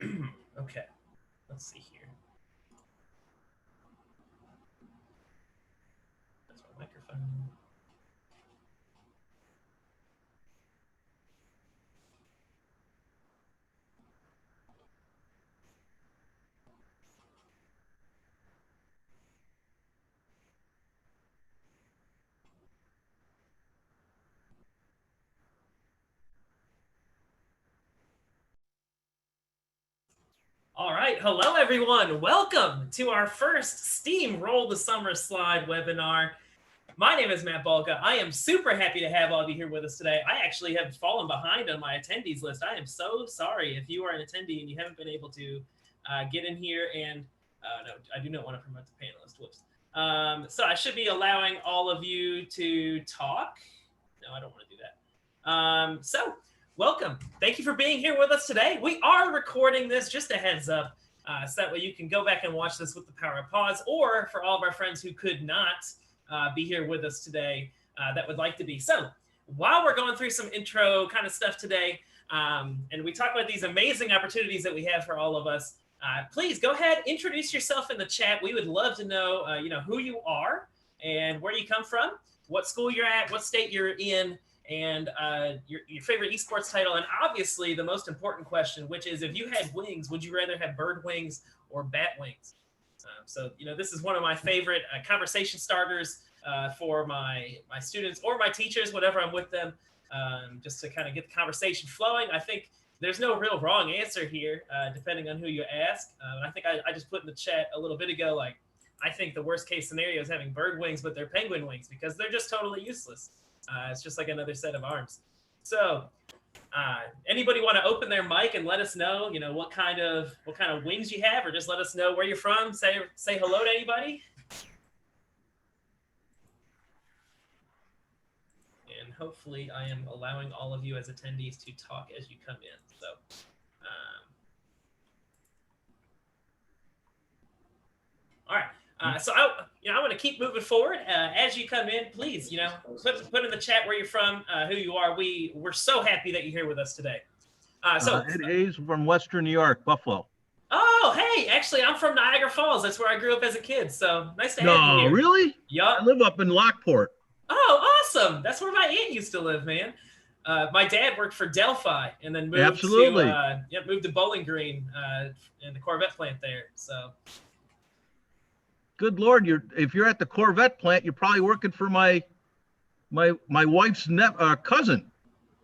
Okay, let's see here. That's my microphone. All right, hello everyone. Welcome to our first STEAMRoll the Summer Slide webinar. My name is Matt Balka. I am super happy to have all of you here with us today. I actually have fallen behind on my attendees list. I am so sorry if you are an attendee and you haven't been able to get in here. And no, I do not want to promote the panelist. Whoops. So I should be allowing all of you to talk. No, I don't want to do that. Welcome. Thank you for being here with us today. We are recording this, just a heads up, so that way you can go back and watch this with the power of pause, or for all of our friends who could not be here with us today that would like to be. So while we're going through some intro kind of stuff today, and we talk about these amazing opportunities that we have for all of us, please go ahead, introduce yourself in the chat. We would love to know, who you are and where you come from, what school you're at, what state you're in, and your favorite esports title, and obviously the most important question, which is, if you had wings, would you rather have bird wings or bat wings? This is one of my favorite conversation starters for my students or my teachers, whenever I'm with them, just to kind of get the conversation flowing. I think there's no real wrong answer here, depending on who you ask. I think I just put in the chat a little bit ago, like, I think the worst case scenario is having bird wings, but they're penguin wings, because they're just totally useless. It's just like another set of arms. So anybody want to open their mic and let us know, what kind of wings you have, or just let us know where you're from? Say hello to anybody. And hopefully I am allowing all of you as attendees to talk as you come in. So all right. So I want to keep moving forward. As you come in, please, put in the chat where you're from, who you are. We're so happy that you're here with us today. Ed Hayes from Western New York, Buffalo. Oh, hey, actually, I'm from Niagara Falls. That's where I grew up as a kid. So nice to have you here. No, really? Yup. I live up in Lockport. Oh, awesome. That's where my aunt used to live, man. My dad worked for Delphi and then moved to Bowling Green in the Corvette plant there. So. Good Lord, if you're at the Corvette plant, you're probably working for my wife's cousin.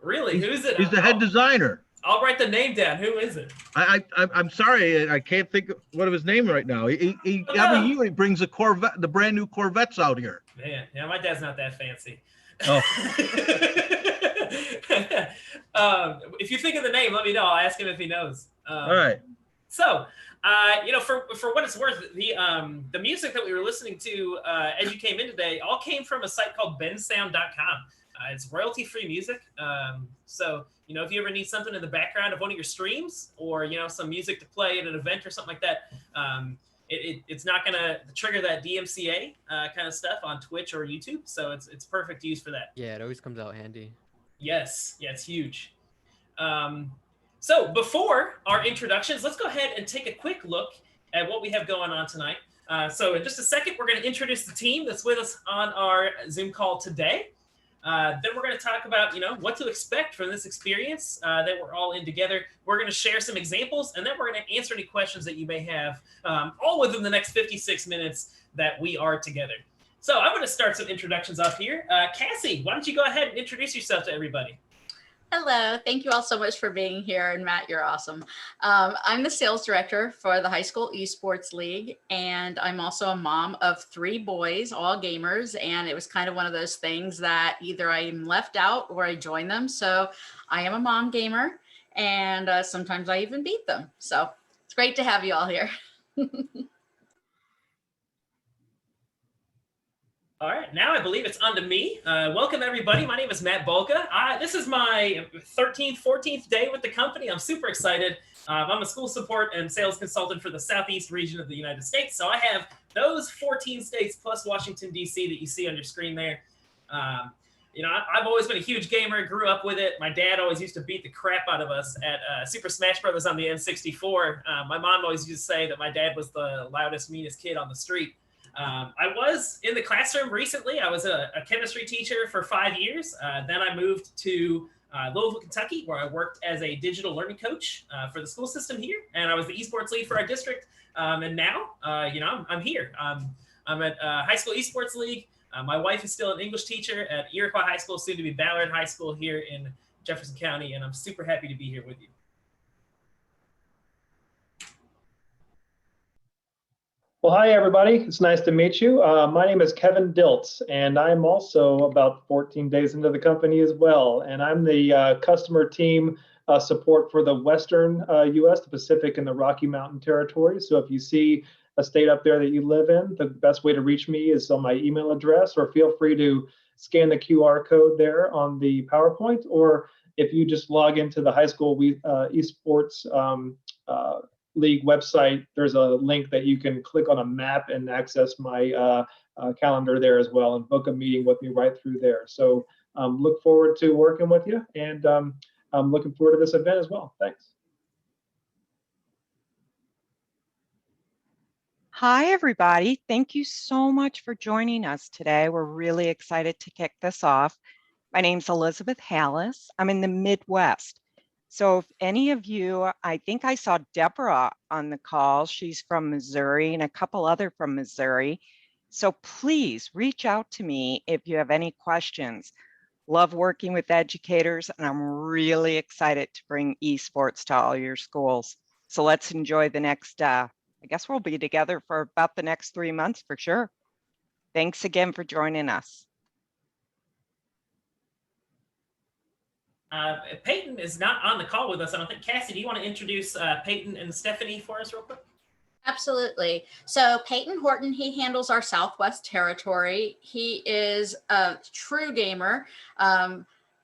Really? Who's it? He's the head designer. I'll write the name down. Who is it? I'm sorry, I can't think of what of his name right now. He every year he brings the brand new Corvettes out here. Man, yeah, my dad's not that fancy. Oh. If you think of the name, let me know. I'll ask him if he knows. All right. So, for what it's worth, the music that we were listening to as you came in today all came from a site called bensound.com. It's royalty-free music. So, if you ever need something in the background of one of your streams, or, some music to play at an event or something like that, it's not going to trigger that DMCA kind of stuff on Twitch or YouTube. So it's perfect use for that. Yeah, it always comes out handy. Yes. Yeah, it's huge. So before our introductions, let's go ahead and take a quick look at what we have going on tonight. So in just a second, we're going to introduce the team that's with us on our Zoom call today. Then we're going to talk about, what to expect from this experience that we're all in together. We're going to share some examples, and then we're going to answer any questions that you may have, all within the next 56 minutes that we are together. So I'm going to start some introductions off here. Cassie, why don't you go ahead and introduce yourself to everybody? Hello. Thank you all so much for being here. And Matt, you're awesome. I'm the sales director for the High School Esports League, and I'm also a mom of 3 boys, all gamers. And it was kind of one of those things that either I'm left out or I join them. So I am a mom gamer, and sometimes I even beat them. So it's great to have you all here. All right, now I believe it's on to me. Welcome, everybody. My name is Matt Bolka. This is my 13th, 14th day with the company. I'm super excited. I'm a school support and sales consultant for the Southeast region of the United States. So I have those 14 states plus Washington, D.C. that you see on your screen there. You know, I've always been a huge gamer, grew up with it. My dad always used to beat the crap out of us at Super Smash Brothers on the N64. My mom always used to say that my dad was the loudest, meanest kid on the street. I was in the classroom recently. I was a chemistry teacher for 5 years. Then I moved to Louisville, Kentucky, where I worked as a digital learning coach for the school system here. And I was the esports lead for our district. And now, you know, I'm here. I'm at High School Esports League. My wife is still an English teacher at Iroquois High School, soon to be Ballard High School here in Jefferson County, and I'm super happy to be here with you. Well, hi, everybody. It's nice to meet you. My name is Kevin Diltz, and I'm also about 14 days into the company as well. And I'm the customer team support for the Western U.S., the Pacific, and the Rocky Mountain Territory. So if you see a state up there that you live in, the best way to reach me is on my email address, or feel free to scan the QR code there on the PowerPoint, or if you just log into the high school esports league website, there's a link that you can click on a map and access my calendar there as well, and book a meeting with me right through there. So look forward to working with you, and I'm looking forward to this event as well. Thanks. Hi, everybody. Thank you so much for joining us today. We're really excited to kick this off. My name's Elizabeth Hallis. I'm in the Midwest. So if any of you, I think I saw Deborah on the call. She's from Missouri and a couple other from Missouri. So please reach out to me if you have any questions. Love working with educators, and I'm really excited to bring esports to all your schools. So let's enjoy the next I guess we'll be together for about the next 3 months for sure. Thanks again for joining us. Peyton is not on the call with us, I don't think. Cassie, do you want to introduce Peyton and Stephanie for us real quick? Absolutely. So Peyton Horton, he handles our Southwest territory. He is a true gamer.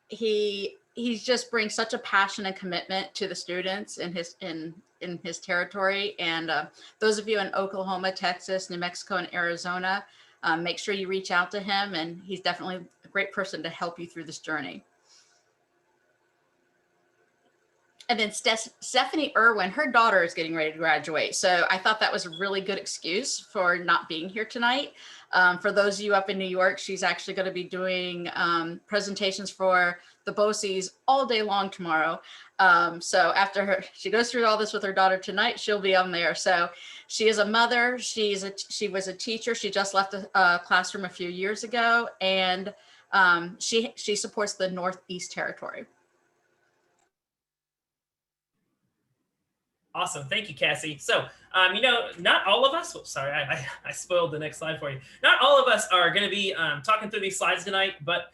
He just brings such a passion and commitment to the students in his territory. And those of you in Oklahoma, Texas, New Mexico, and Arizona, make sure you reach out to him, and he's definitely a great person to help you through this journey. And then Stephanie Irwin, her daughter is getting ready to graduate. So I thought that was a really good excuse for not being here tonight. For those of you up in New York, she's actually going to be doing presentations for the BOCES all day long tomorrow. So after she goes through all this with her daughter tonight, she'll be on there. So she is a mother. She was a teacher. She just left a classroom a few years ago, and she supports the Northeast Territory. Awesome. Thank you, Cassie. So, you know, not all of us, sorry, I spoiled the next slide for you. Not all of us are going to be talking through these slides tonight, but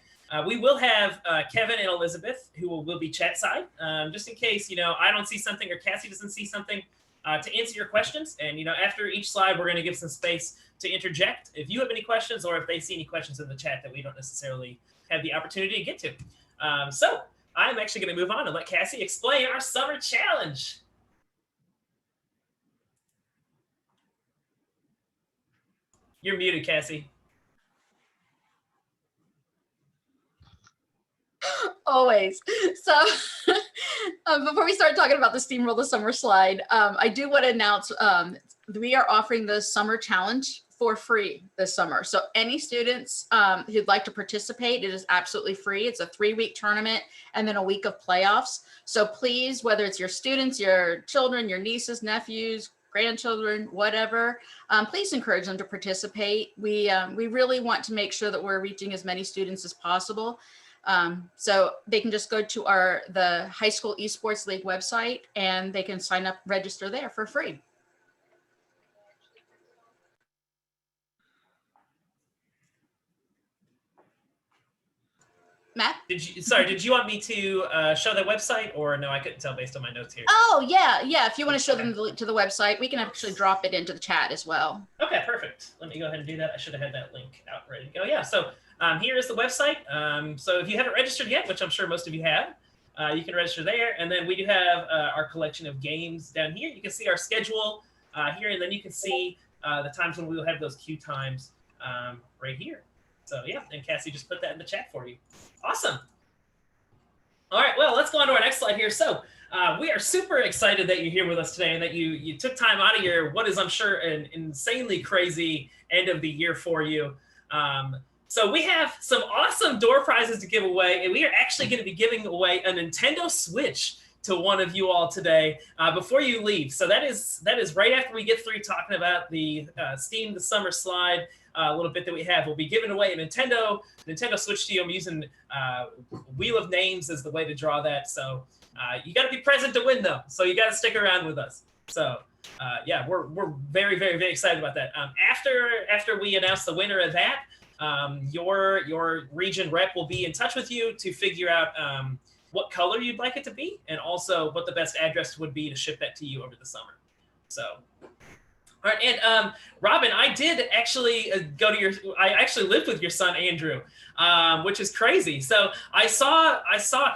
we will have Kevin and Elizabeth who will be chat side, just in case, you know, I don't see something or Cassie doesn't see something to answer your questions. And, you know, after each slide, we're going to give some space to interject if you have any questions, or if they see any questions in the chat that we don't necessarily have the opportunity to get to. So I'm actually going to move on and let Cassie explain our summer challenge. You're muted, Cassie. Always. So before we start talking about the STEAMRoll the Summer slide, I do want to announce we are offering the summer challenge for free this summer. So any students who'd like to participate, it is absolutely free. It's a 3-week tournament and then a week of playoffs. So please, whether it's your students, your children, your nieces, nephews, grandchildren, whatever, please encourage them to participate. We really want to make sure that we're reaching as many students as possible. So they can just go to the High School Esports League website, and they can sign up, register there for free. Matt? Did you want me to show the website, or no? I couldn't tell based on my notes here. Oh, yeah. If you want to show them the link to the website, we can actually drop it into the chat as well. Okay, perfect. Let me go ahead and do that. I should have had that link out ready to go. Yeah, so here is the website. So if you haven't registered yet, which I'm sure most of you have, you can register there. And then we do have our collection of games down here. You can see our schedule here, and then you can see the times when we will have those queue times right here. So yeah, and Cassie just put that in the chat for you. Awesome. All right, well, let's go on to our next slide here. So we are super excited that you're here with us today and that you took time out of your, what is I'm sure an insanely crazy end of the year for you. So we have some awesome door prizes to give away, and we are actually going to be giving away a Nintendo Switch to one of you all today before you leave. So that is right after we get through talking about the Steam the Summer Slide a little bit that we have. We'll be giving away a Nintendo Switch to you. I'm using Wheel of Names as the way to draw that. So you got to be present to win, though. So you got to stick around with us. So yeah, we're very, very, very excited about that. After we announce the winner of that, your region rep will be in touch with you to figure out what color you'd like it to be, and also what the best address would be to ship that to you over the summer. So, all right, and Robin, I did actually I actually lived with your son Andrew, which is crazy. So I saw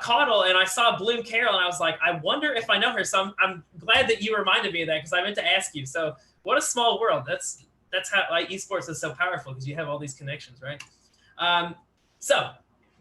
Caudle and I saw Bloom Carol, and I was like, I wonder if I know her. So I'm glad that you reminded me of that, because I meant to ask you. So what a small world. That's how esports is so powerful, because you have all these connections, right? So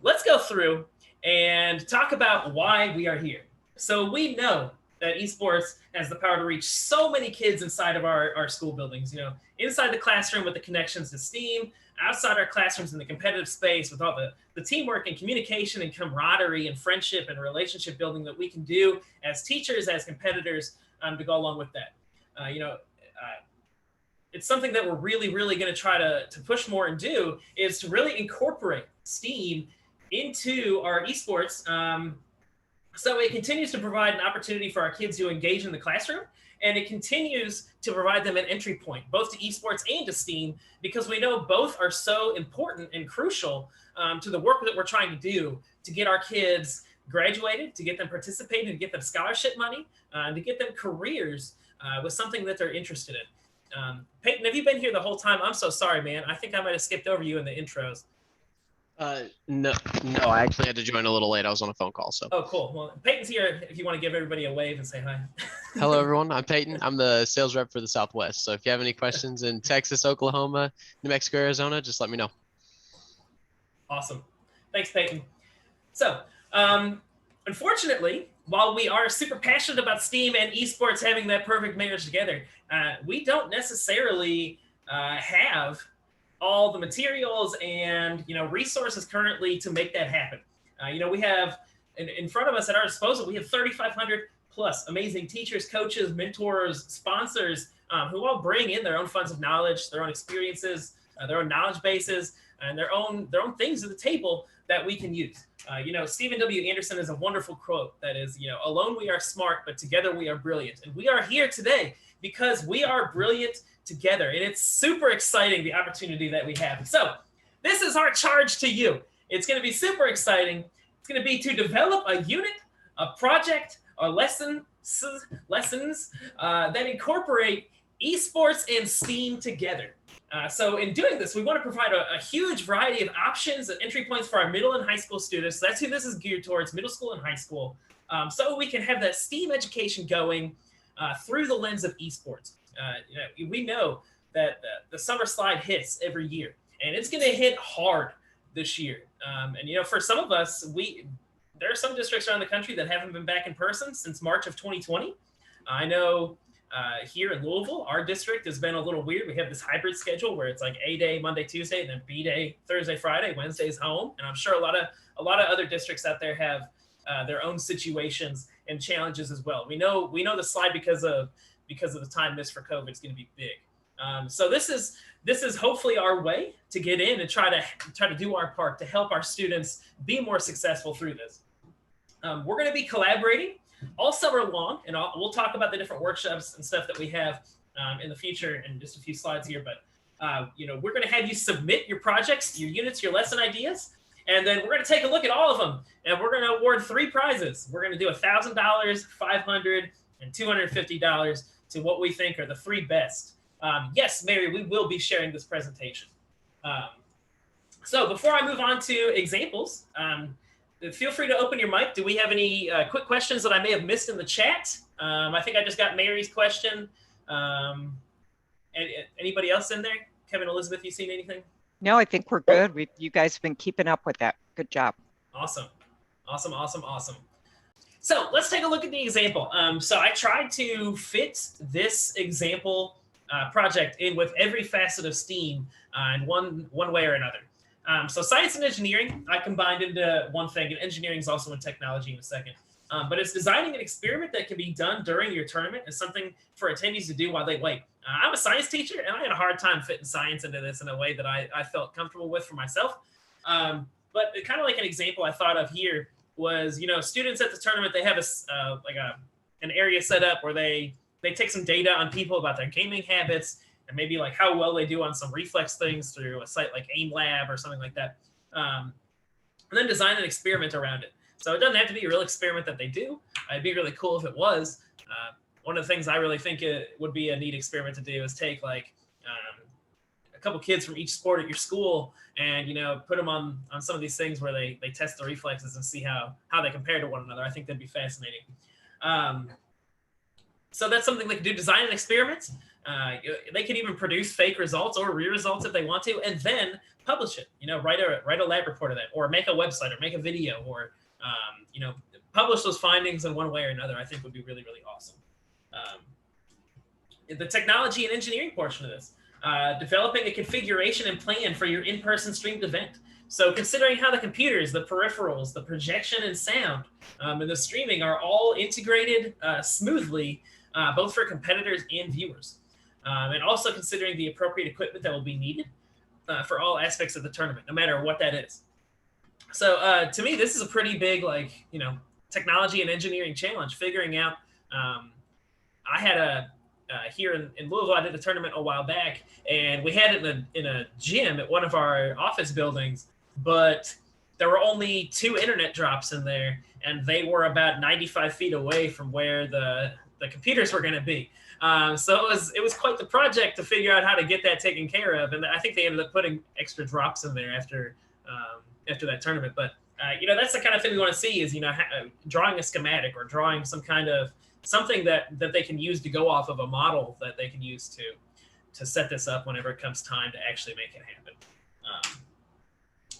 let's go through and talk about why we are here. So we know that esports has the power to reach so many kids inside of our school buildings, inside the classroom with the connections to STEAM, outside our classrooms in the competitive space with all the teamwork and communication and camaraderie and friendship and relationship building that we can do as teachers, as competitors, to go along with that. It's something that we're really, really going to try to push more and do, is to really incorporate STEAM into our esports, so it continues to provide an opportunity for our kids to engage in the classroom, and it continues to provide them an entry point, both to esports and to STEAM, because we know both are so important and crucial to the work that we're trying to do to get our kids graduated, to get them participating, to get them scholarship money, to get them careers with something that they're interested in. Peyton, have you been here the whole time? I'm so sorry, man. I think I might have skipped over you in the intros. No, I actually had to join a little late. I was on a phone call, so. Oh, cool. Well, Peyton's here if you want to give everybody a wave and say hi. Hello, everyone. I'm Peyton. I'm the sales rep for the Southwest. So if you have any questions in Texas, Oklahoma, New Mexico, Arizona, just let me know. Awesome. Thanks, Peyton. So, unfortunately, while we are super passionate about STEAM and esports having that perfect marriage together, we don't necessarily have all the materials and resources currently to make that happen. We have in front of us at our disposal, we have 3,500 plus amazing teachers, coaches, mentors, sponsors who all bring in their own funds of knowledge, their own experiences, their own knowledge bases, and their own things at the table that we can use. Stephen W. Anderson has a wonderful quote that is, alone we are smart, but together we are brilliant. And we are here today because we are brilliant together. And it's super exciting, the opportunity that we have. So this is our charge to you. It's going to be super exciting. It's going to be to develop a unit, a project, or lessons that incorporate esports and STEAM together. So in doing this, we want to provide a huge variety of options and entry points for our middle and high school students. That's who this is geared towards, middle school and high school, so we can have that STEAM education going through the lens of esports. We know that the summer slide hits every year, and it's going to hit hard this year. And for some of us, there are some districts around the country that haven't been back in person since March of 2020. I know here in Louisville, our district has been a little weird. We have this hybrid schedule where it's like A day Monday, Tuesday, and then B day Thursday, Friday, Wednesday's home. And I'm sure a lot of other districts out there have their own situations and challenges as well. We know the slide because of the time missed for COVID is going to be big. So this is hopefully our way to get in and try to do our part to help our students be more successful through this. We're going to be collaborating all summer long, and we'll talk about the different workshops and stuff that we have in the future in just a few slides here. But we're going to have you submit your projects, your units, your lesson ideas, and then we're going to take a look at all of them, and we're going to award 3 prizes. We're going to do $1,000, $500, and $250 to what we think are the 3 best. Yes, Mary, we will be sharing this presentation. So before I move on to examples, feel free to open your mic. Do we have any quick questions that I may have missed in the chat? I think I just got Mary's question. Anybody else in there? Kevin, Elizabeth, you seen anything? No, I think we're good. You guys have been keeping up with that. Good job. Awesome. So let's take a look at the example. So I tried to fit this example project in with every facet of STEAM in one way or another. So science and engineering, I combined into one thing, and engineering is also in technology in a second. But it's designing an experiment that can be done during your tournament is something for attendees to do while they wait. I'm a science teacher, and I had a hard time fitting science into this in a way that I felt comfortable with for myself. But kind of like an example I thought of here was, students at the tournament, they have an area set up where they take some data on people about their gaming habits and maybe like how well they do on some reflex things through a site like Aim Lab or something like that. And then design an experiment around it. So it doesn't have to be a real experiment that they do. It'd be really cool if it was. One of the things I really think it would be a neat experiment to do is take like a couple kids from each sport at your school and, put them on some of these things where they test the reflexes and see how they compare to one another. I think that'd be fascinating. So that's something they can do, design an experiment. They can even produce fake results or real results if they want to, and then publish it, write a lab report of that, or make a website or make a video, or, publish those findings in one way or another. I think would be really, really awesome. The technology and engineering portion of this, developing a configuration and plan for your in-person streamed event. So considering how the computers, the peripherals, the projection and sound, and the streaming are all integrated smoothly, both for competitors and viewers. And also considering the appropriate equipment that will be needed for all aspects of the tournament, no matter what that is. So to me, this is a pretty big, technology and engineering challenge, figuring out, I had here in Louisville, I did a tournament a while back, and we had it in a gym at one of our office buildings, but there were only 2 internet drops in there, and they were about 95 feet away from where the computers were going to be. So it was quite the project to figure out how to get that taken care of, and I think they ended up putting extra drops in there after that tournament. But that's the kind of thing we want to see is drawing a schematic or drawing some kind of something that they can use to go off of a model that they can use to set this up whenever it comes time to actually make it happen.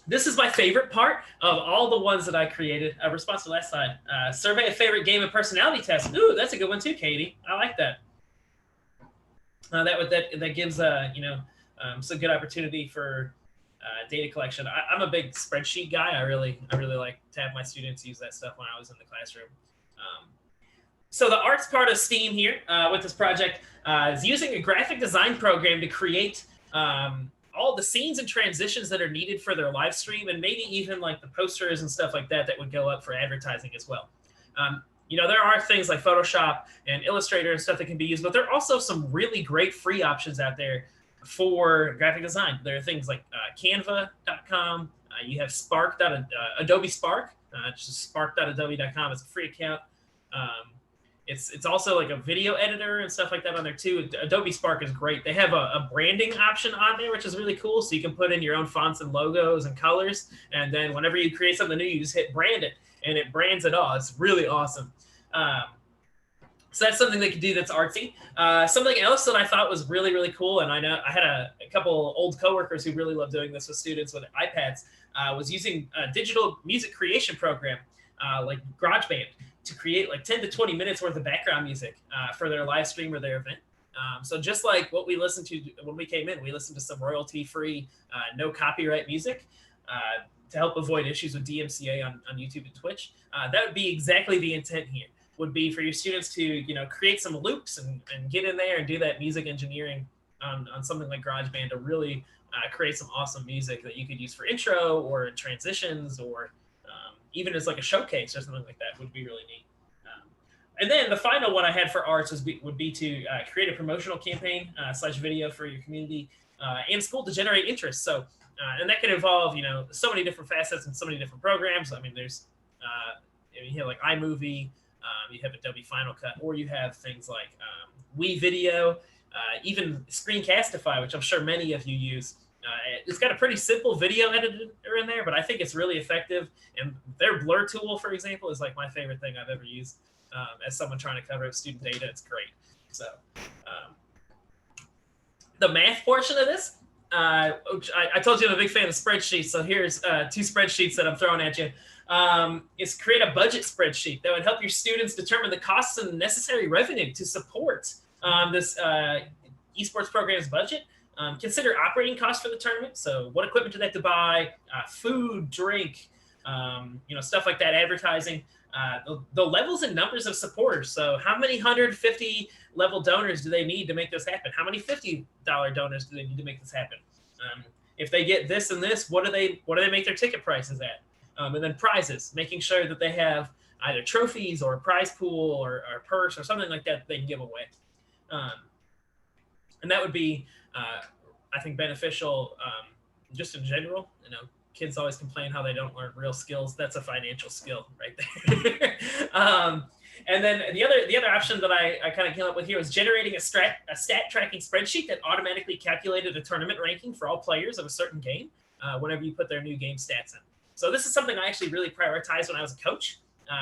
This is my favorite part of all the ones that I created. A response to last slide. Survey a favorite game and personality test. Ooh, that's a good one too, Katie. I like that. That gives some good opportunity for data collection. I'm a big spreadsheet guy. I really like to have my students use that stuff when I was in the classroom. So the arts part of STEAM here with this project is using a graphic design program to create all the scenes and transitions that are needed for their live stream, and maybe even like the posters and stuff like that would go up for advertising as well. There are things like Photoshop and Illustrator and stuff that can be used, but there are also some really great free options out there for graphic design. There are things like Canva.com. You have Adobe Spark, just spark.adobe.com. It's a free account. It's also like a video editor and stuff like that on there too. Adobe Spark is great. They have a branding option on there, which is really cool. So you can put in your own fonts and logos and colors. And then whenever you create something new, you just hit brand it and it brands it all. It's really awesome. So that's something they could do that's artsy. Something else that I thought was really, really cool, and I know I had a couple old coworkers who really love doing this with students with iPads, was using a digital music creation program like GarageBand to create like 10 to 20 minutes worth of background music for their live stream or their event. So just like what we listened to when we came in, we listened to some royalty-free, no copyright music to help avoid issues with DMCA on YouTube and Twitch. That would be exactly the intent here, would be for your students to create some loops and get in there and do that music engineering on something like GarageBand to really create some awesome music that you could use for intro or transitions or even as like a showcase or something like that would be really neat. And then the final one I had for arts would be to create a promotional campaign / video for your community and school to generate interest. So, and that can involve, so many different facets and so many different programs. I mean, there's, you have like iMovie, you have Adobe Final Cut, or you have things like WeVideo, even Screencastify, which I'm sure many of you use. It's got a pretty simple video editor in there, but I think it's really effective. And their blur tool, for example, is like my favorite thing I've ever used as someone trying to cover student data. It's great. So the math portion of this, I told you I'm a big fan of spreadsheets, so here's 2 spreadsheets that I'm throwing at you. Is create a budget spreadsheet that would help your students determine the costs and necessary revenue to support this esports program's budget. Consider operating costs for the tournament. So what equipment do they have to buy? Food, drink, stuff like that, advertising. The levels and numbers of supporters. So how many 150 level donors do they need to make this happen? How many $50 donors do they need to make this happen? If they get this and this, what do they make their ticket prices at? And then prizes, making sure that they have either trophies or a prize pool or a purse or something like that they can give away. And that would be, I think, beneficial just in general. Kids always complain how they don't learn real skills. That's a financial skill right there. And then the other option that I kind of came up with here was generating a stat tracking spreadsheet that automatically calculated a tournament ranking for all players of a certain game whenever you put their new game stats in. So this is something I actually really prioritized when I was a coach,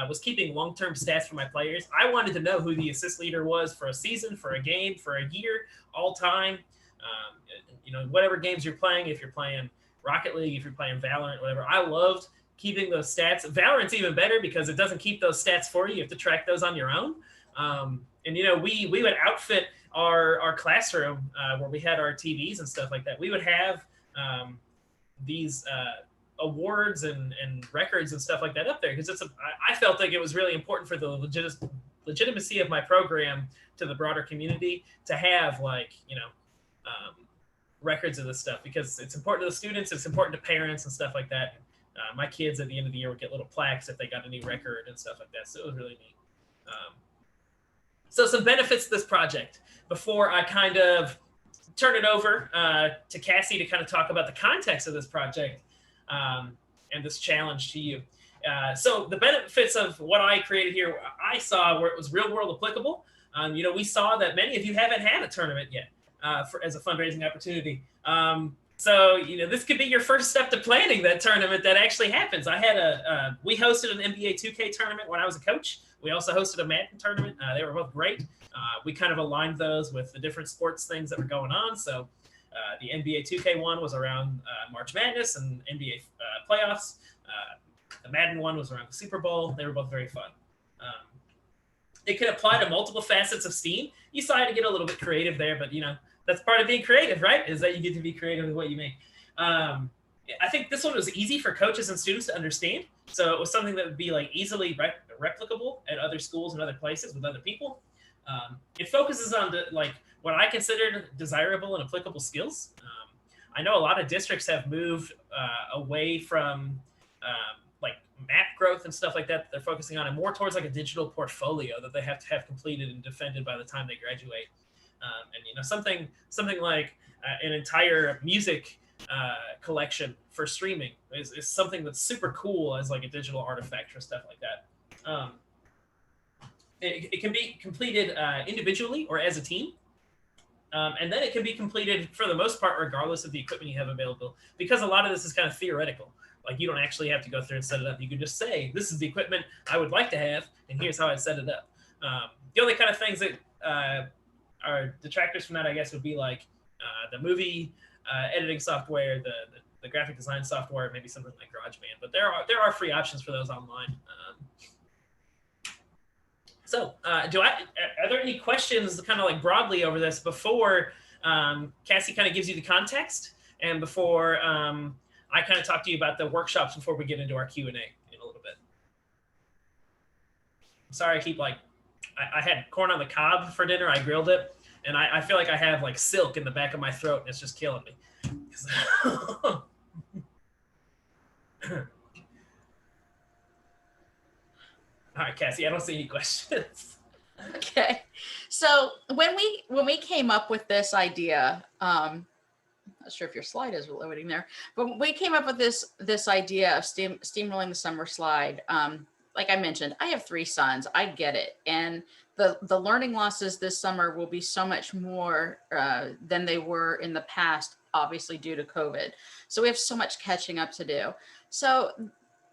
was keeping long-term stats for my players. I wanted to know who the assist leader was for a season, for a game, for a year, all time. Whatever games you're playing, if you're playing Rocket League, if you're playing Valorant, whatever. I loved keeping those stats. Valorant's even better because it doesn't keep those stats for you. You have to track those on your own. We would outfit our classroom where we had our TVs and stuff like that. We would have these awards and records and stuff like that up there because I felt like it was really important for the legitimacy of my program to the broader community to have records of this stuff because it's important to the students, it's important to parents and stuff like that. My kids at the end of the year would get little plaques if they got a new record and stuff like that. So it was really neat. So some benefits to this project before I kind of turn it over to Cassie to kind of talk about the context of this project and this challenge to you. So the benefits of what I created here, I saw where it was real world applicable. We saw that many of you haven't had a tournament yet as a fundraising opportunity. So this could be your first step to planning that tournament that actually happens. We hosted an NBA 2K tournament when I was a coach. We also hosted a Madden tournament. They were both great. We kind of aligned those with the different sports things that were going on. So the NBA 2K one was around March Madness and NBA playoffs. The Madden one was around the Super Bowl. They were both very fun. It could apply to multiple facets of STEAM. You saw how to get a little bit creative there, but that's part of being creative, right? Is that you get to be creative with what you make. I think this one was easy for coaches and students to understand. So it was something that would be easily replicable at other schools and other places with other people. It focuses on what I consider desirable and applicable skills. I know a lot of districts have moved away from map growth and stuff like that. They're focusing on it more towards a digital portfolio that they have to have completed and defended by the time they graduate. And something like an entire music collection for streaming is something that's super cool as a digital artifact or stuff like that. It can be completed individually or as a team. And then it can be completed for the most part, regardless of the equipment you have available, because a lot of this is kind of theoretical. You don't actually have to go through and set it up. You can just say, this is the equipment I would like to have, and here's how I set it up. The only kind of things that are detractors from that, I guess, would be the movie editing software, the graphic design software, maybe something like GarageBand. But there are free options for those online. Are there any questions kind of broadly over this before Cassie kind of gives you the context and before I kind of talk to you about the workshops before we get into our Q&A in a little bit? I'm sorry, I keep I had corn on the cob for dinner. I grilled it, and I feel like I have silk in the back of my throat, and it's just killing me. All right, Cassie, I don't see any questions. Okay, so when we came up with this idea, not sure if your slide is loading there, but we came up with this idea of steamrolling the summer slide. Like I mentioned, I have 3 sons. I get it, and the learning losses this summer will be so much more than they were in the past, obviously due to COVID. So we have so much catching up to do. So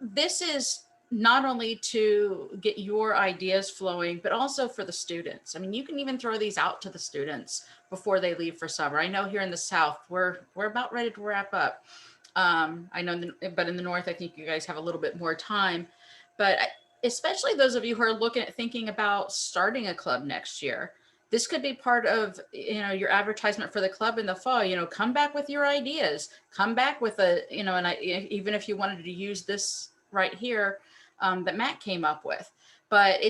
this is not only to get your ideas flowing, but also for the students. I mean, you can even throw these out to the students before they leave for summer. I know here in the South, we're about ready to wrap up. I know, but in the North, I think you guys have a little bit more time. But especially those of you who are thinking about starting a club next year, this could be part of, your advertisement for the club in the fall. Come back with your ideas. Come back with even if you wanted to use this right here that Matt came up with. But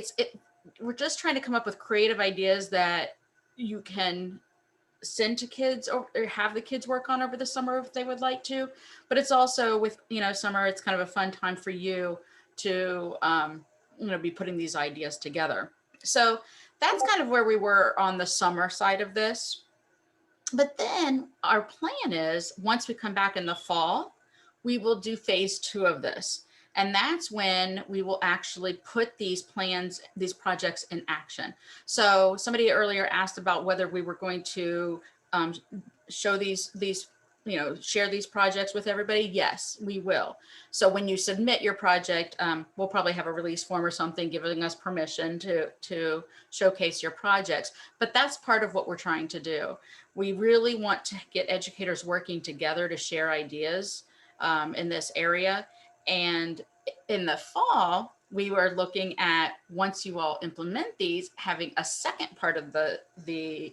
we're just trying to come up with creative ideas that you can send to kids or have the kids work on over the summer if they would like to. But it's also with, summer, it's kind of a fun time for you to, be putting these ideas together. So that's kind of where we were on the summer side of this. But then our plan is, once we come back in the fall, we will do phase 2 of this. And that's when we will actually put these plans, these projects in action. So somebody earlier asked about whether we were going to show share these projects with everybody. Yes, we will. So when you submit your project, we'll probably have a release form or something giving us permission to showcase your projects. But that's part of what we're trying to do. We really want to get educators working together to share ideas in this area. And in the fall, we were looking at, once you all implement these, having a second part of the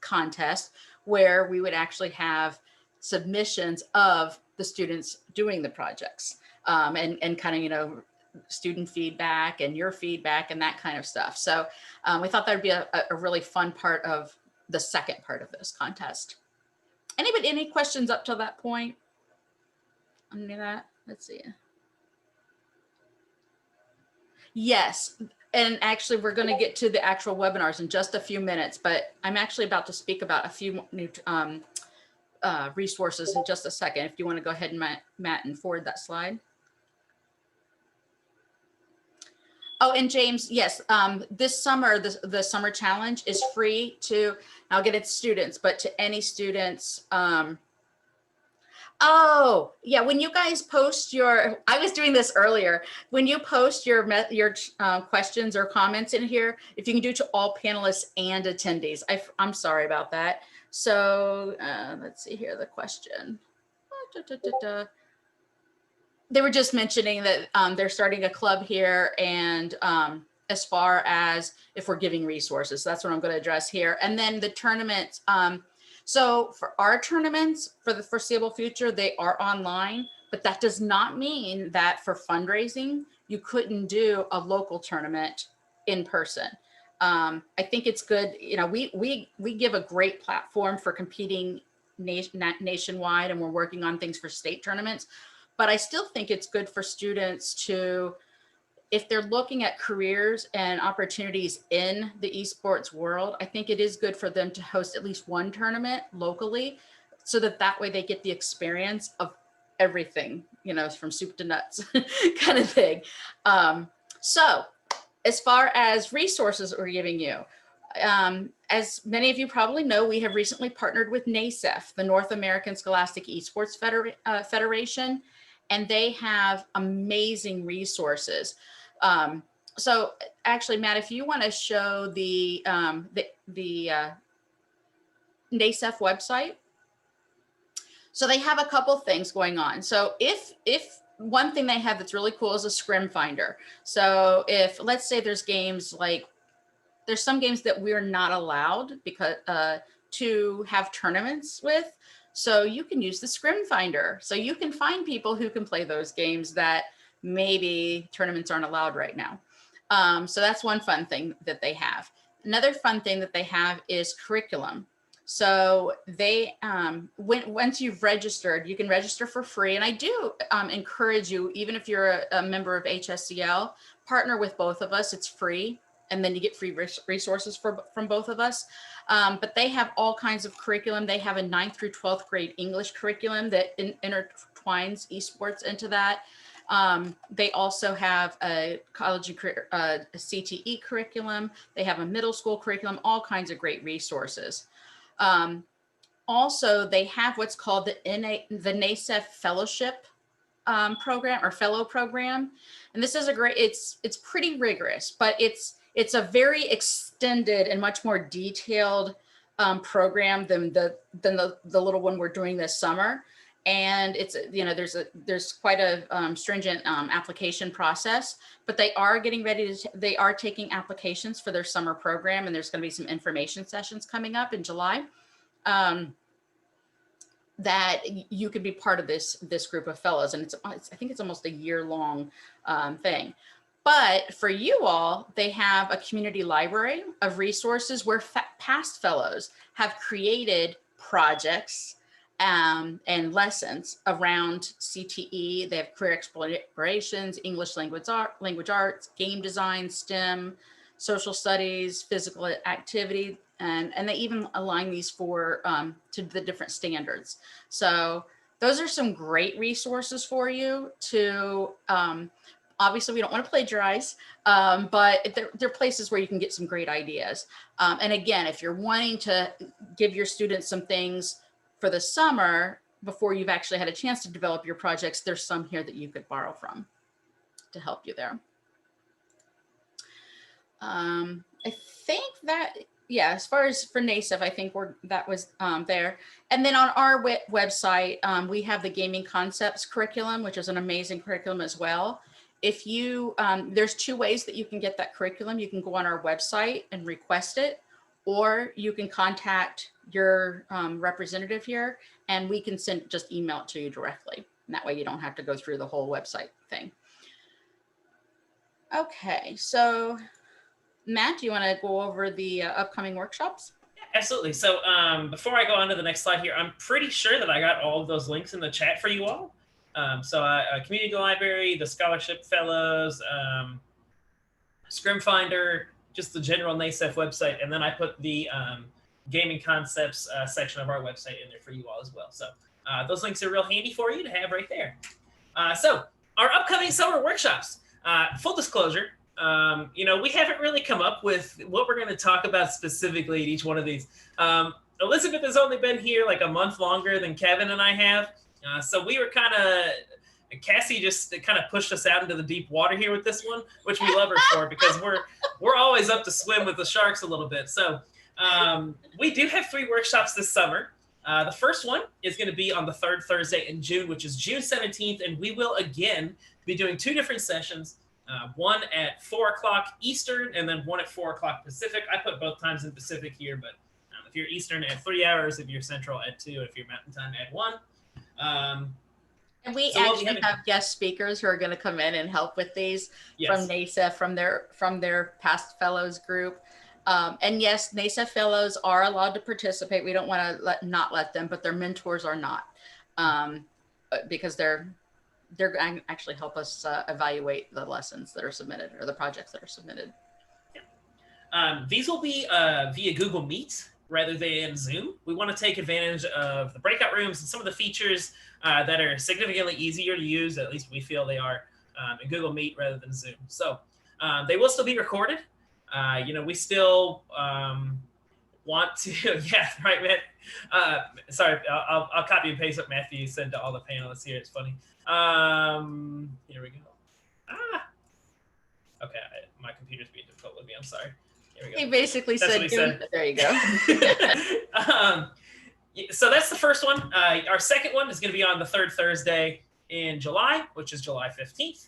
contest where we would actually have submissions of the students doing the projects and kind of, student feedback and your feedback and that kind of stuff. So we thought that would be a really fun part of the second part of this contest. Any questions up to that point? Any of that? Let's see. Yes. And actually, we're going to get to the actual webinars in just a few minutes, but I'm actually about to speak about a few new resources in just a second. If you want to go ahead and Matt and forward that slide. Oh, and James, yes, this summer, the summer challenge is free to, I'll get it to students, but to any students. Oh, yeah. When you guys post I was doing this earlier. When you post your questions or comments in here, if you can do to all panelists and attendees, I'm sorry about that. So let's see here, the question. They were just mentioning that they're starting a club here, and as far as if we're giving resources, so that's what I'm going to address here. And then the tournaments. So for our tournaments for the foreseeable future, they are online, but that does not mean that for fundraising, you couldn't do a local tournament in person. I think it's good. We give a great platform for competing nationwide, and we're working on things for state tournaments. But I still think it's good for students to, if they're looking at careers and opportunities in the esports world, I think it is good for them to host at least one tournament locally, so that way they get the experience of everything, from soup to nuts kind of thing. So as far as resources we're giving you, as many of you probably know, we have recently partnered with NASEF, the North American Scholastic Esports Federation, and they have amazing resources. So actually, Matt, if you want to show the NASEF website. So they have a couple things going on. So if one thing they have that's really cool is a scrim finder. So if, let's say there's some games that we're not allowed because to have tournaments with, so you can use the scrim finder. So you can find people who can play those games that maybe tournaments aren't allowed right now. So that's one fun thing that they have. Another fun thing that they have is curriculum. So they, once you've registered, you can register for free. And I do encourage you, even if you're a member of HSCL, partner with both of us. It's free. And then you get free resources from both of us. But they have all kinds of curriculum. They have a 9th through 12th grade English curriculum that intertwines esports into that. They also have a college and career, a CTE curriculum. They have a middle school curriculum, all kinds of great resources. Also, they have what's called the NASEF Fellowship program or fellow program. And this is a great, it's pretty rigorous, but it's a very extended and much more detailed program than the little one we're doing this summer. And it's, there's quite a stringent application process, but they are getting ready to, they are taking applications for their summer program. And there's going to be some information sessions coming up in July that you could be part of this group of fellows. And I think it's almost a year-long thing. But for you all, they have a community library of resources where past fellows have created projects and lessons around CTE. They have career explorations, English language arts, game design, STEM, social studies, physical activity, and they even align these to the different standards. So those are some great resources for you to, obviously we don't want to plagiarize, but they're places where you can get some great ideas. And again, if you're wanting to give your students some things for the summer before you've actually had a chance to develop your projects, there's some here that you could borrow from to help you there. I think that, yeah, as far as for NASEF, I think that was there. And then on our website, we have the Gaming Concepts curriculum, which is an amazing curriculum as well. If you, there's two ways that you can get that curriculum. You can go on our website and request it, or you can contact your representative here and we can just email it to you directly. And that way you don't have to go through the whole website thing. Okay, so Matt, do you want to go over the upcoming workshops? Yeah, absolutely. So before I go on to the next slide here, I'm pretty sure that I got all of those links in the chat for you all. Community library, the scholarship fellows, Scrim Finder, just the general NASEF website, and then I put the gaming concepts section of our website in there for you all as well. So those links are real handy for you to have right there. So our upcoming summer workshops, full disclosure, we haven't really come up with what we're going to talk about specifically at each one of these. Elizabeth has only been here like a month longer than Kevin and I have. So we were Cassie just kind of pushed us out into the deep water here with this one, which we love her for because we're always up to swim with the sharks a little bit. So we do have 3 workshops this summer. The first one is going to be on the 3rd Thursday in June, which is June 17th. And we will again be doing 2 different sessions, one at 4 o'clock Eastern and then one at 4 o'clock Pacific. I put both times in Pacific here, but if you're Eastern, add 3 hours. If you're Central, add 2. If you're Mountain Time, add 1. And we actually have guest speakers who are going to come in and help with these from NASEF, from their past fellows group. And yes, NASEF fellows are allowed to participate. We don't want to not let them, but their mentors are not, because they're actually help us evaluate the lessons that are submitted or the projects that are submitted. Yeah. These will be via Google Meet rather than Zoom. We want to take advantage of the breakout rooms and some of the features that are significantly easier to use, at least we feel they are, in Google Meet rather than Zoom. So they will still be recorded. We still want to, yeah, right, Matt. Sorry, I'll copy and paste what Matthew said to all the panelists here. It's funny. Here we go. Okay, my computer's being difficult with me. I'm sorry. Here we go. He basically said, there you go. So that's the first one. Our second one is going to be on the 3rd Thursday in July, which is July 15th.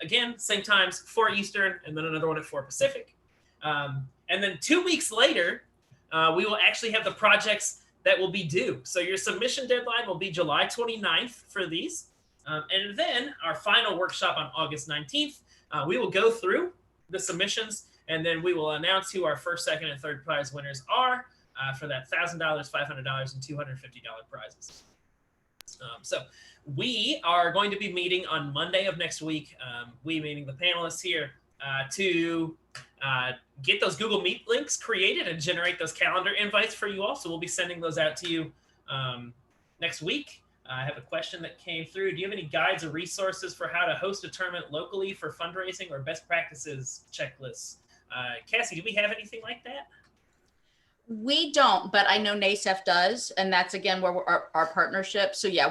Again, same times, 4 Eastern, and then another one at 4 Pacific. And then 2 weeks later, we will actually have the projects that will be due. So your submission deadline will be July 29th for these. And then our final workshop on August 19th, we will go through the submissions, and then we will announce who our first, second, and third prize winners are for that $1,000, $500, and $250 prizes. So we are going to be meeting on Monday of next week, we meaning the panelists here, to get those Google Meet links created and generate those calendar invites for you all. So we'll be sending those out to you next week. I have a question that came through. Do you have any guides or resources for how to host a tournament locally for fundraising or best practices checklists? Cassie, do we have anything like that? We don't, but I know NASEF does, and that's again where our partnership. So yeah,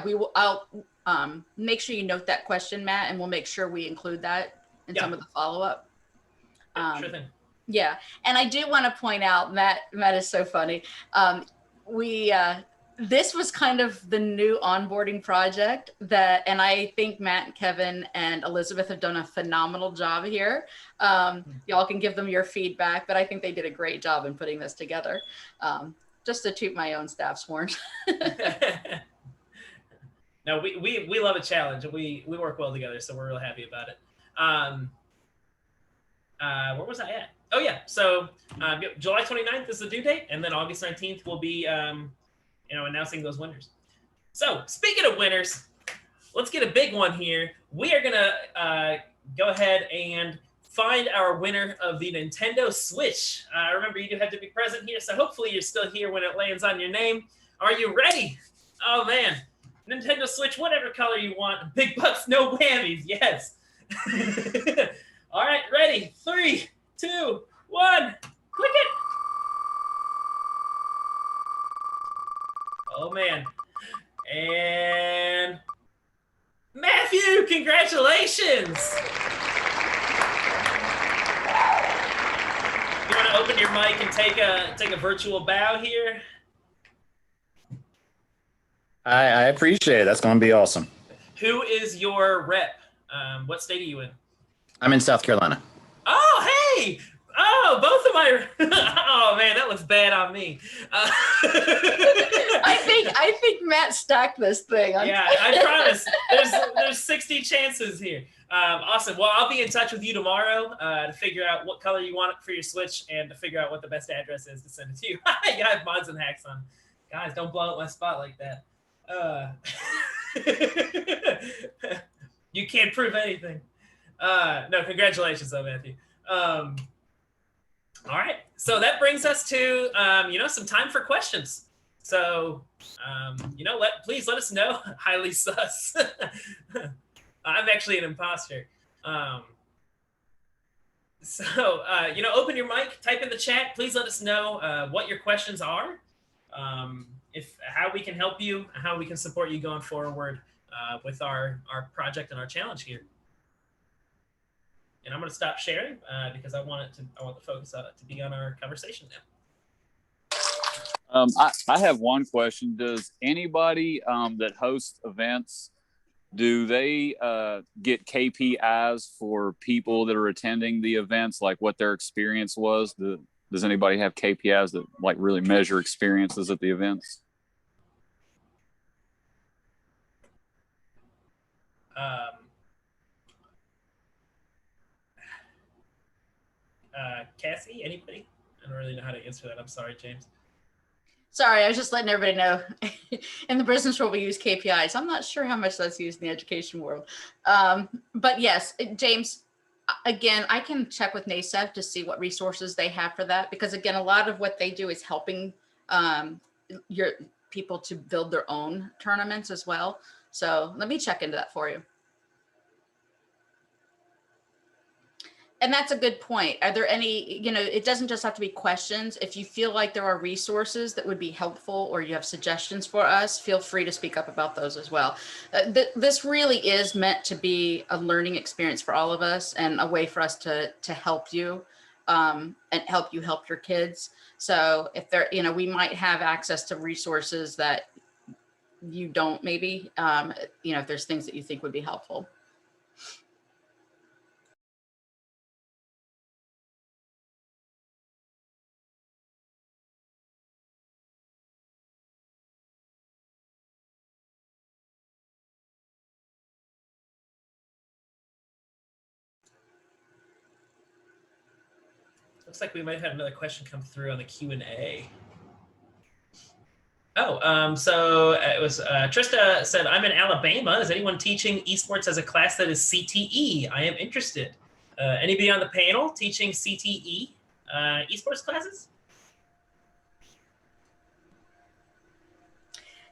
make sure you note that question, Matt, and we'll make sure we include that in some of the follow-up. Sure thing. Yeah, and I do want to point out, Matt is so funny. This was kind of the new onboarding project and I think Matt, Kevin, and Elizabeth have done a phenomenal job here. Y'all can give them your feedback, but I think they did a great job in putting this together. Just to toot my own staff's horn. No, we love a challenge. We work well together, so we're real happy about it. Where was I at? Oh yeah, so July 29th is the due date, and then August 19th will be announcing those winners. So speaking of winners, let's get a big one here. We are gonna go ahead and find our winner of the Nintendo Switch. Remember, you do have to be present here, so hopefully you're still here when it lands on your name. Are you ready? Oh man, Nintendo Switch, whatever color you want. Big bucks, no whammies. Yes. All right, ready? 3, 2, 1. Click it. Oh man. And Matthew, congratulations. You want to open your mic and take a virtual bow here? I appreciate it. That's going to be awesome. Who is your rep? What state are you in? I'm in South Carolina. Oh, hey! Oh, both of my. Oh man, that looks bad on me. I think Matt stacked this thing. Yeah, I promise. There's 60 chances here. Awesome. Well, I'll be in touch with you tomorrow to figure out what color you want for your Switch and to figure out what the best address is to send it to you. Yeah, I have mods and hacks on. Guys, don't blow up my spot like that. You can't prove anything. No, congratulations though, Matthew. All right, so that brings us to some time for questions. So please let us know. Highly sus. I'm actually an imposter. Open your mic, type in the chat. Please let us know what your questions are, how we can help you, how we can support you going forward with our project and our challenge here. And I'm going to stop sharing because I want the focus to be on our conversation now. I have one question. Does anybody that hosts events, do they get KPIs for people that are attending the events, like what their experience was? Does anybody have KPIs that like really measure experiences at the events? Cassie, anybody? I don't really know how to answer that. I'm sorry, James. Sorry, I was just letting everybody know. In the business world, we use KPIs. I'm not sure how much that's used in the education world. But yes, James, again, I can check with NASEF to see what resources they have for that. Because again, a lot of what they do is helping your people to build their own tournaments as well. So let me check into that for you. And that's a good point. Are there any, it doesn't just have to be questions. If you feel like there are resources that would be helpful or you have suggestions for us, feel free to speak up about those as well. This really is meant to be a learning experience for all of us and a way for us to help you and help you help your kids. So if there, we might have access to resources that you don't maybe, if there's things that you think would be helpful. Looks like we might have another question come through on the Q&A. Oh, so it was Trista said, I'm in Alabama. Is anyone teaching esports as a class that is CTE? I am interested. Anybody on the panel teaching CTE esports classes?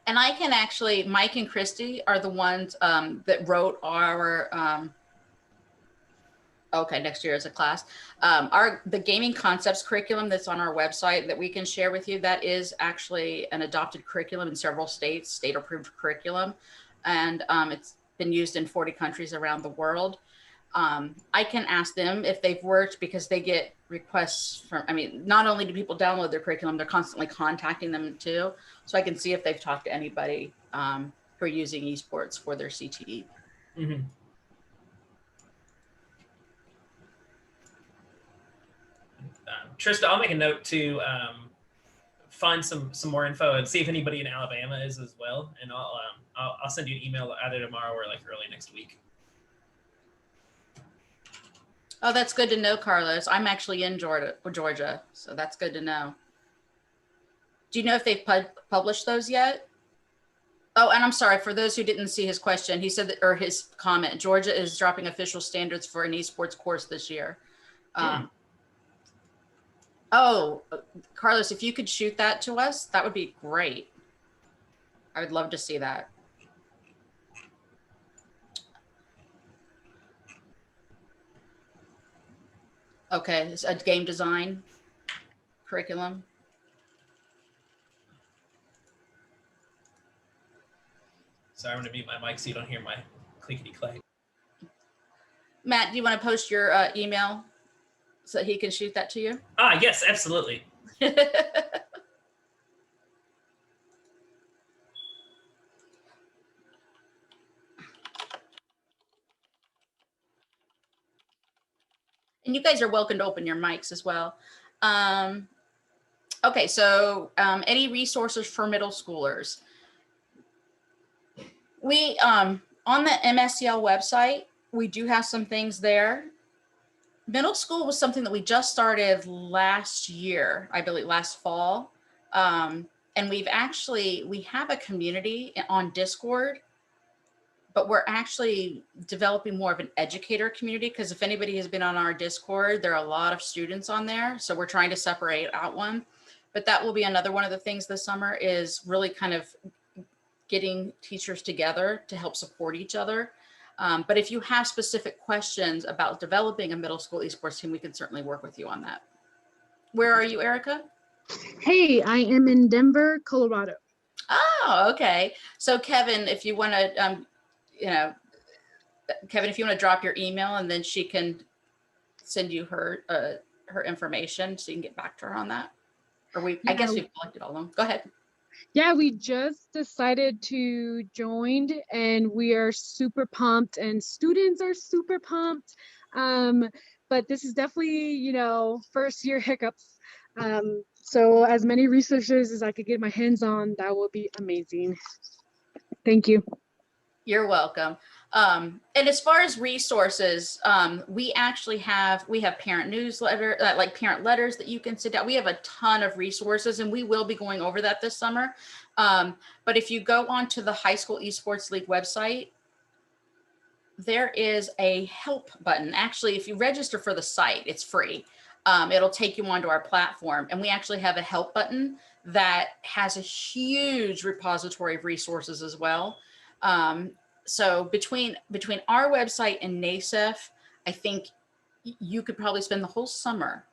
And I can actually, Mike and Christy are the ones that wrote our, okay, next year as a class. The gaming concepts curriculum that's on our website that we can share with you, that is actually an adopted curriculum in several states, state approved curriculum. and it's been used in 40 countries around the world. I can ask them if they've worked, because they get requests from, I mean, not only do people download their curriculum, they're constantly contacting them too. So I can see if they've talked to anybody who are using esports for their CTE. Mm-hmm. Trista, I'll make a note to find some more info and see if anybody in Alabama is as well, and I'll send you an email either tomorrow or like early next week. Oh, that's good to know, Carlos. I'm actually in Georgia, so that's good to know. Do you know if they've published those yet? Oh, and I'm sorry, for those who didn't see his question, he said that, or his comment, Georgia is dropping official standards for an esports course this year. Oh, Carlos, if you could shoot that to us, that would be great. I would love to see that. Okay, it's a game design curriculum. Sorry, I'm going to mute my mic so you don't hear my clickety clack. Matt, do you want to post your email so that he can shoot that to you? Yes, absolutely. And you guys are welcome to open your mics as well. Okay, so any resources for middle schoolers? We, on the MSCL website, we do have some things there. Middle school was something that we just started last year, I believe last fall. And we have a community on Discord, but we're actually developing more of an educator community, because if anybody has been on our Discord, there are a lot of students on there. So we're trying to separate out one, but that will be another one of the things this summer, is really kind of getting teachers together to help support each other. But if you have specific questions about developing a middle school esports team, we can certainly work with you on that. Where are you, Erica? Hey, I am in Denver, Colorado. Oh, okay. So Kevin, if you want to, Kevin, if you want to drop your email, and then she can send you her information so you can get back to her on that. Or I guess we've collected all of them. Go ahead. Yeah, we just decided to join, and we are super pumped, and students are super pumped. But this is definitely, first year hiccups. So as many resources as I could get my hands on, that would be amazing. Thank you. You're welcome. And as far as resources, we have parent newsletter, like parent letters that you can sit down. We have a ton of resources, and we will be going over that this summer. But if you go onto the High School Esports League website, there is a help button. Actually, if you register for the site, it's free. It'll take you onto our platform, and we actually have a help button that has a huge repository of resources as well. So between our website and NASEF, I think you could probably spend the whole summer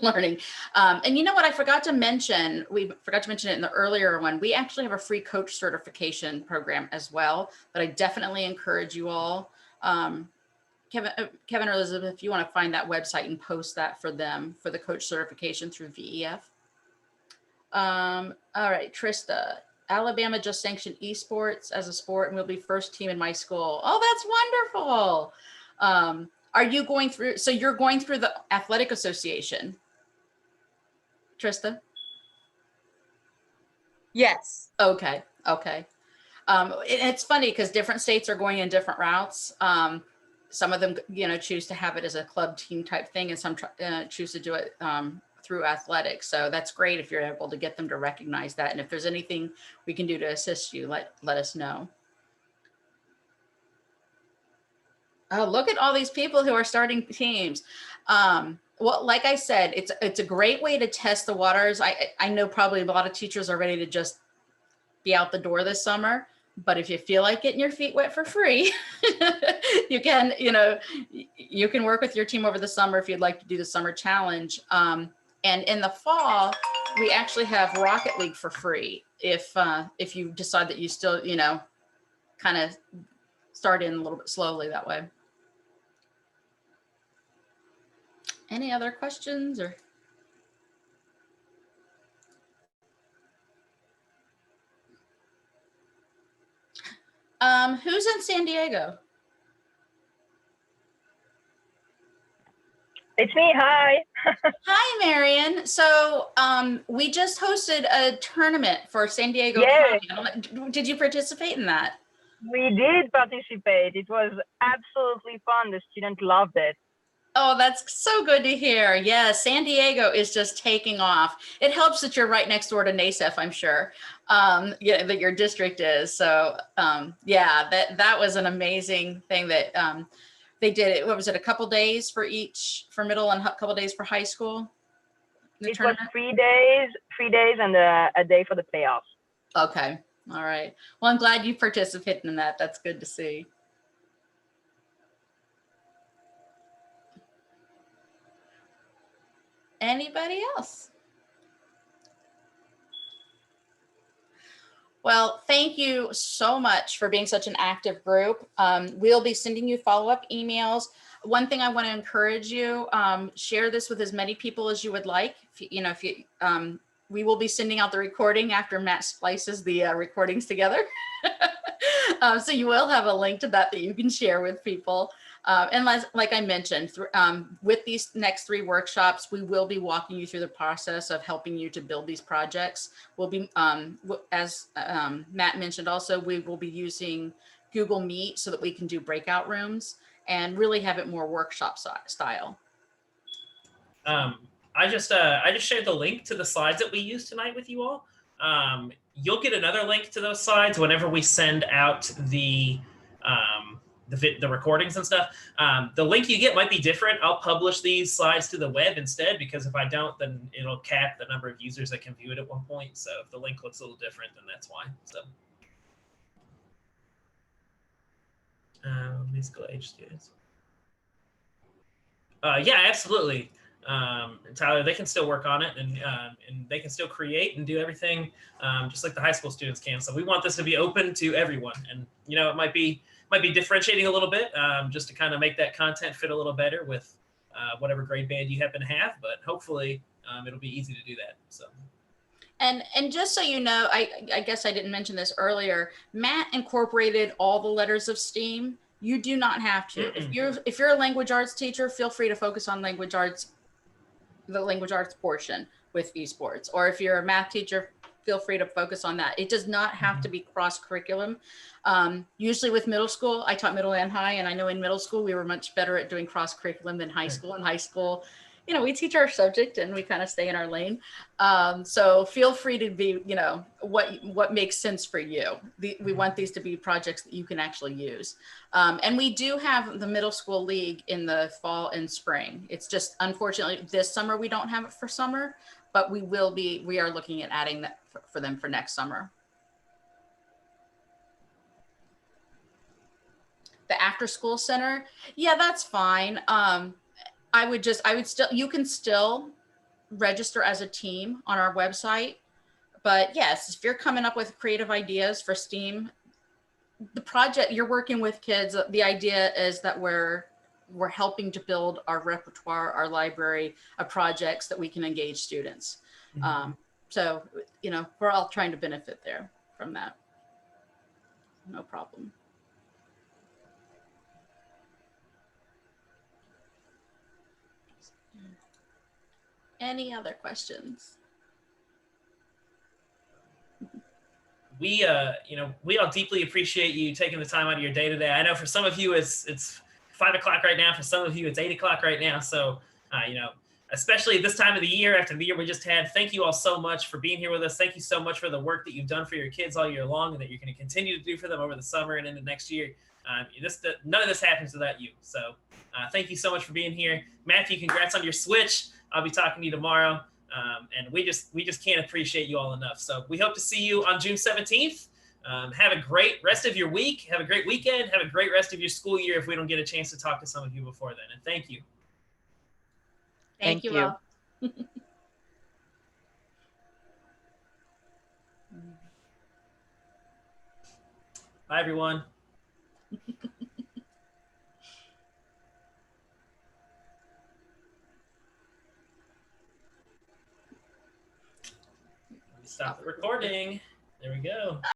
learning. And you know what I forgot to mention? We forgot to mention it in the earlier one. We actually have a free coach certification program as well, that I definitely encourage you all. Kevin or Elizabeth, if you want to find that website and post that for them for the coach certification through VEF. All right, Trista. Alabama just sanctioned esports as a sport, and we'll be first team in my school. Oh, that's wonderful. Are you going through, so you're going through the athletic association, Trista? Yes. Okay. It's funny because different states are going in different routes. Some of them, choose to have it as a club team type thing, and some choose to do it through athletics. So that's great if you're able to get them to recognize that. And if there's anything we can do to assist you, let us know. Oh, look at all these people who are starting teams. Well, like I said, it's a great way to test the waters. I know probably a lot of teachers are ready to just be out the door this summer, but if you feel like getting your feet wet for free, you can work with your team over the summer if you'd like to do the summer challenge. And in the fall, we actually have Rocket League for free if you decide that you still, kind of start in a little bit slowly that way. Any other questions or? Who's in San Diego? It's me. Hi. Hi, Marion. So we just hosted a tournament for San Diego Yes. County. Did you participate in that? We did participate. It was absolutely fun. The students loved it. Oh, that's so good to hear. Yeah, San Diego is just taking off. It helps that you're right next door to NASEF, I'm sure, yeah, that your district is. So yeah, that was an amazing thing that they did. It. What was it, a couple days for each, for middle and a couple days for high school? It was 3 days and a day for the playoffs. Okay, all right. Well, I'm glad you participated in that. That's good to see. Anybody else? Well, thank you so much for being such an active group. We'll be sending you follow-up emails. One thing I want to encourage you, share this with as many people as you would like. We will be sending out the recording after Matt splices the recordings together. So you will have a link to that you can share with people. And like I mentioned, with these next 3 workshops, we will be walking you through the process of helping you to build these projects. We'll be, as Matt mentioned also, we will be using Google Meet so that we can do breakout rooms and really have it more workshop style. I just shared the link to the slides that we used tonight with you all. You'll get another link to those slides whenever we send out the recordings and stuff. The link you get might be different. I'll publish these slides to the web instead, because if I don't, then it'll cap the number of users that can view it at one point. So if the link looks a little different, then that's why. So musical age students. Yeah, absolutely. Tyler, they can still work on it, and they can still create and do everything just like the high school students can. So we want this to be open to everyone, and it might be differentiating a little bit just to kind of make that content fit a little better with whatever grade band you happen to have, but hopefully it'll be easy to do that. So. And just so you know, I guess I didn't mention this earlier, Matt incorporated all the letters of STEAM. You do not have to. If you're a language arts teacher, feel free to focus on language arts, the language arts portion with esports. Or if you're a math teacher, feel free to focus on that. It does not have to be cross curriculum. Usually with middle school, I taught middle and high, and I know in middle school, we were much better at doing cross curriculum than high school. In high school, we teach our subject and we kind of stay in our lane. So feel free to be, what makes sense for you. We want these to be projects that you can actually use. And we do have the middle school league in the fall and spring. It's just, unfortunately, this summer, we don't have it for summer, but we are looking at adding that for them for next summer. The after school center. Yeah, that's fine. You can still register as a team on our website, but yes, if you're coming up with creative ideas for STEAM, the project you're working with kids, the idea is that we're helping to build our repertoire, our library of projects that we can engage students. So, we're all trying to benefit there from that. No problem. Any other questions? We all deeply appreciate you taking the time out of your day today. I know for some of you it's 5 o'clock right now. For some of you it's 8 o'clock right now. So, especially this time of the year, after the year we just had, thank you all so much for being here with us. Thank you so much for the work that you've done for your kids all year long and that you're going to continue to do for them over the summer and into next year. None of this happens without you. So thank you so much for being here. Matthew, congrats on your switch. I'll be talking to you tomorrow. And we just can't appreciate you all enough. So we hope to see you on June 17th. Have a great rest of your week. Have a great weekend. Have a great rest of your school year if we don't get a chance to talk to some of you before then. And thank you. Thank you all. Bye, everyone. Stop the recording. There we go.